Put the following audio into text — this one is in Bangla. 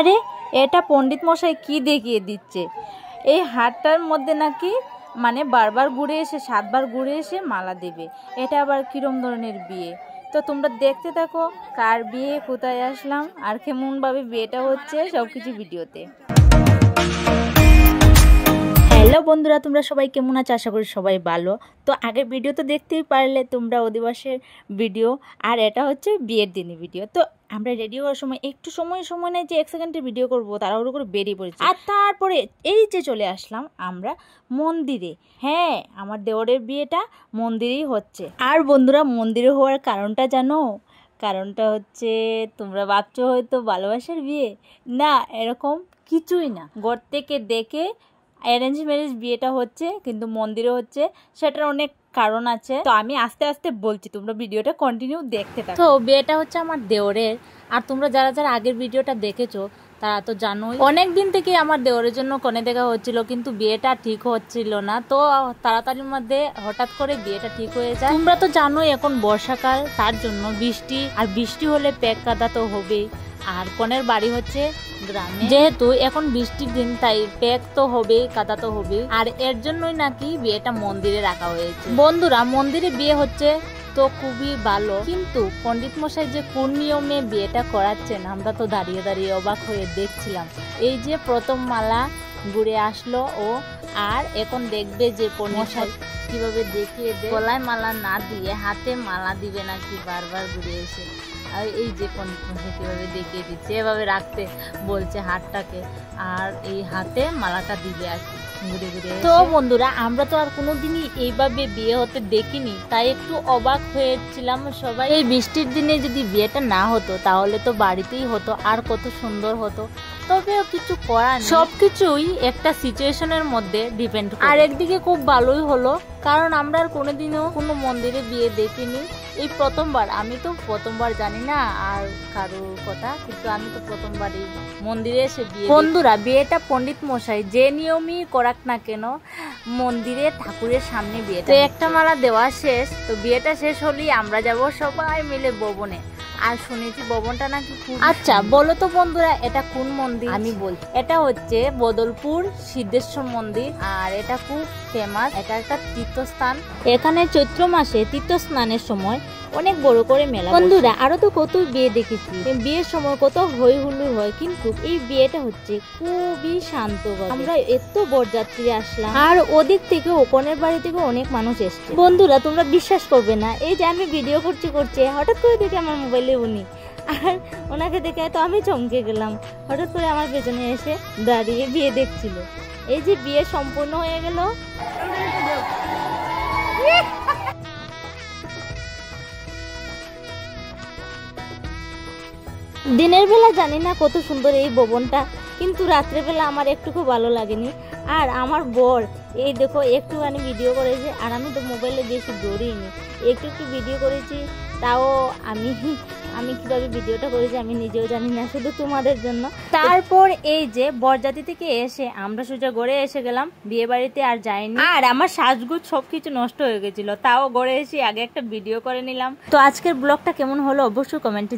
আরে এটা পণ্ডিত মশাই কি দেখিয়ে দিচ্ছে? এই হারটার মধ্যে নাকি মানে বারবার ঘুরে এসে 7 বার ঘুরে এসে মালা দেবে। এটা আবার কিরম ধরনের বিয়ে? তো তোমরা দেখতে থাকো কার বিয়ে, কোথায় আসলাম আর কেমনভাবে বিয়েটা হচ্ছে সবকিছু ভিডিওতে। হ্যালো বন্ধুরা, তোমরা সবাই কেমন আছো? আশা করি সবাই ভালো। তো আগের ভিডিও তো দেখতেই পারলে তোমরা, অধিবাসের ভিডিও, আর এটা হচ্ছে বিয়ের দিনের ভিডিও। তো আমরা রেডি হওয়ার সময় একটু সময় নেই যে 1 সেকেন্ডের ভিডিও করবো, তাড়াহুড়ো করে বেরিয়ে পড়েছি। আর তারপরে এই যে চলে আসলাম আমরা মন্দিরে। হ্যাঁ, আমার দেওরের বিয়েটা মন্দিরেই হচ্ছে। আর বন্ধুরা, মন্দিরে হওয়ার কারণটা জানো? কারণটা হচ্ছে, তোমরা ভাবছো হয়তো ভালোবাসার বিয়ে, না, এরকম কিছুই না। ঘর থেকে দেখে অ্যারেঞ্জ ম্যারেজ বিয়েটা হচ্ছে, কিন্তু মন্দিরে হচ্ছে। সেটার অনেক কারণ আছে, তো আমি আস্তে আস্তে বলছি, তোমরা ভিডিওটা কন্টিনিউ দেখতে থাকো। তো বিয়েটা হচ্ছে আমার দেওরের। আর তোমরা যারা যারা আগের ভিডিওটা দেখেছো তারা তো জানোই, অনেক দিন থেকে আমার দেওরের জন্য কনে দেখা হচ্ছিল, কিন্তু বিয়েটা ঠিক হচ্ছিল না। তো তাড়াতাড়ির মধ্যে হঠাৎ করে বিয়েটা ঠিক হয়ে যায়। তোমরা তো জানোই এখন বর্ষাকাল, তার জন্য বৃষ্টি, আর বৃষ্টি হলে প্যাক কাদা তো হবেই। আর কনের বাড়ি হচ্ছে গ্রামে, যেহেতু এখন বৃষ্টির দিন তাই প্যাক তো হবেই, কাদা তো হবেই। আর এর জন্যই নাকি বিয়েটা মন্দিরে রাখা হয়েছে। বন্ধুরা, মন্দিরে বিয়ে হচ্ছে তো খুবই ভালো, কিন্তু পণ্ডিত মশাই যে কোন নিয়মে বিয়েটা করাচ্ছেন আমরা তো দাঁড়িয়ে দাঁড়িয়ে অবাক হয়ে দেখছিলাম। এই যে প্রথম মালা ঘুরে আসলো ও, আর এখন দেখবে যে মশাই কিভাবে দেখিয়ে দেয়, গলায় মালা না দিয়ে হাতে মালা দিবে নাকি বারবার ঘুরে এসে। আর এই যে পণ্ডিত মশাই কিভাবে দেখিয়ে দিচ্ছে, এভাবে রাখতে বলছে হাতটাকে, আর এই হাতে মালাটা দিবে আর কি ঘুরে ঘুরে। তো বন্ধুরা, আমরা তো আর কোনোদিনই এইভাবে বিয়ে হতে দেখিনি, তাই একটু অবাক হয়েছিলাম সবাই। এই বৃষ্টির দিনে যদি বিয়েটা না হতো তাহলে তো বাড়িতেই হতো, আর কত সুন্দর হতো। তবেও কিছু করার নেই, সবকিছুই একটা সিচুয়েশনের মধ্যে ডিপেন্ড করে। আর একদিকে খুব ভালোই হলো, কারণ আমরা আর কোনোদিনও কোনো মন্দিরে বিয়ে দেখিনি। এই প্রথমবার, আমি তো প্রথমবার জানি না আর কারোর কথা, কিন্তু আমি তো প্রথমবারই মন্দিরে এসে বিয়ে। বন্ধুরা, বিয়েটা পণ্ডিত মশাই যে নিয়মই করাক না কেন, মন্দিরে ঠাকুরের সামনে বিয়েটা। তো একটা মালা দেওয়া শেষ, তো বিয়েটা শেষ হলেই আমরা যাব সবাই মিলে ভবনে। আর শুনেছি ভবনটা নাকি খুব। আচ্ছা বলো তো বন্ধুরা, এটা কোন মন্দির? আমি বলছি, এটা হচ্ছে বদলপুর সিদ্ধেশ্বর মন্দির, আর এটা খুব ফেমাস। এটা একটা তীর্থস্থান। এখানে চৈত্র মাসে তীর্থস্নানের সময় অনেক বড় করে মেলা। বন্ধুরা, আরো তো কত বিয়ে দেখেছি, বিয়ের সময় কত হই হুল্লোড় হয়, কিন্তু এই বিয়েটা হচ্ছে খুবই শান্ত। আমরা এত বরযাত্রী আসলাম, আর ওদিক থেকে ওকনের বাড়ি থেকে অনেক মানুষ এসছে। বন্ধুরা, তোমরা বিশ্বাস করবে না, এই যে আমি ভিডিও করছি হঠাৎ করে দেখে আমার মোবাইলে উনি, আর ওনাকে দেখে তো আমি চমকে গেলাম। হঠাৎ করে আমার পেছনে এসে দাঁড়িয়ে বিয়ে দেখছিল। এই যে বিয়ে সম্পূর্ণ হয়ে গেল। দিনের বেলা জানি না কত সুন্দর এই ভবনটা, কিন্তু রাত্রেবেলা আমার একটুকু ভালো লাগেনি। আর আমার বর এই দেখো একটুখানি ভিডিও করেছে, আর আমি তো মোবাইলে বেশি ধরিনি, একটু ভিডিও করেছি। তাও আমি কিভাবে ভিডিওটা করেছি আমি নিজেও জানি না, শুধু তোমাদের জন্য। তারপর এই যে বরযাত্রী থেকে এসে আমরা সোজা ঘরে এসে গেলাম, বিয়ে বাড়িতে আর যাইনি। আর আমার সাজগুজ সবকিছু নষ্ট হয়ে গেছিল, তাও ঘরে এসে আগে একটা ভিডিও করে নিলাম। তো আজকের ব্লগটা কেমন হলো অবশ্যই কমেন্টে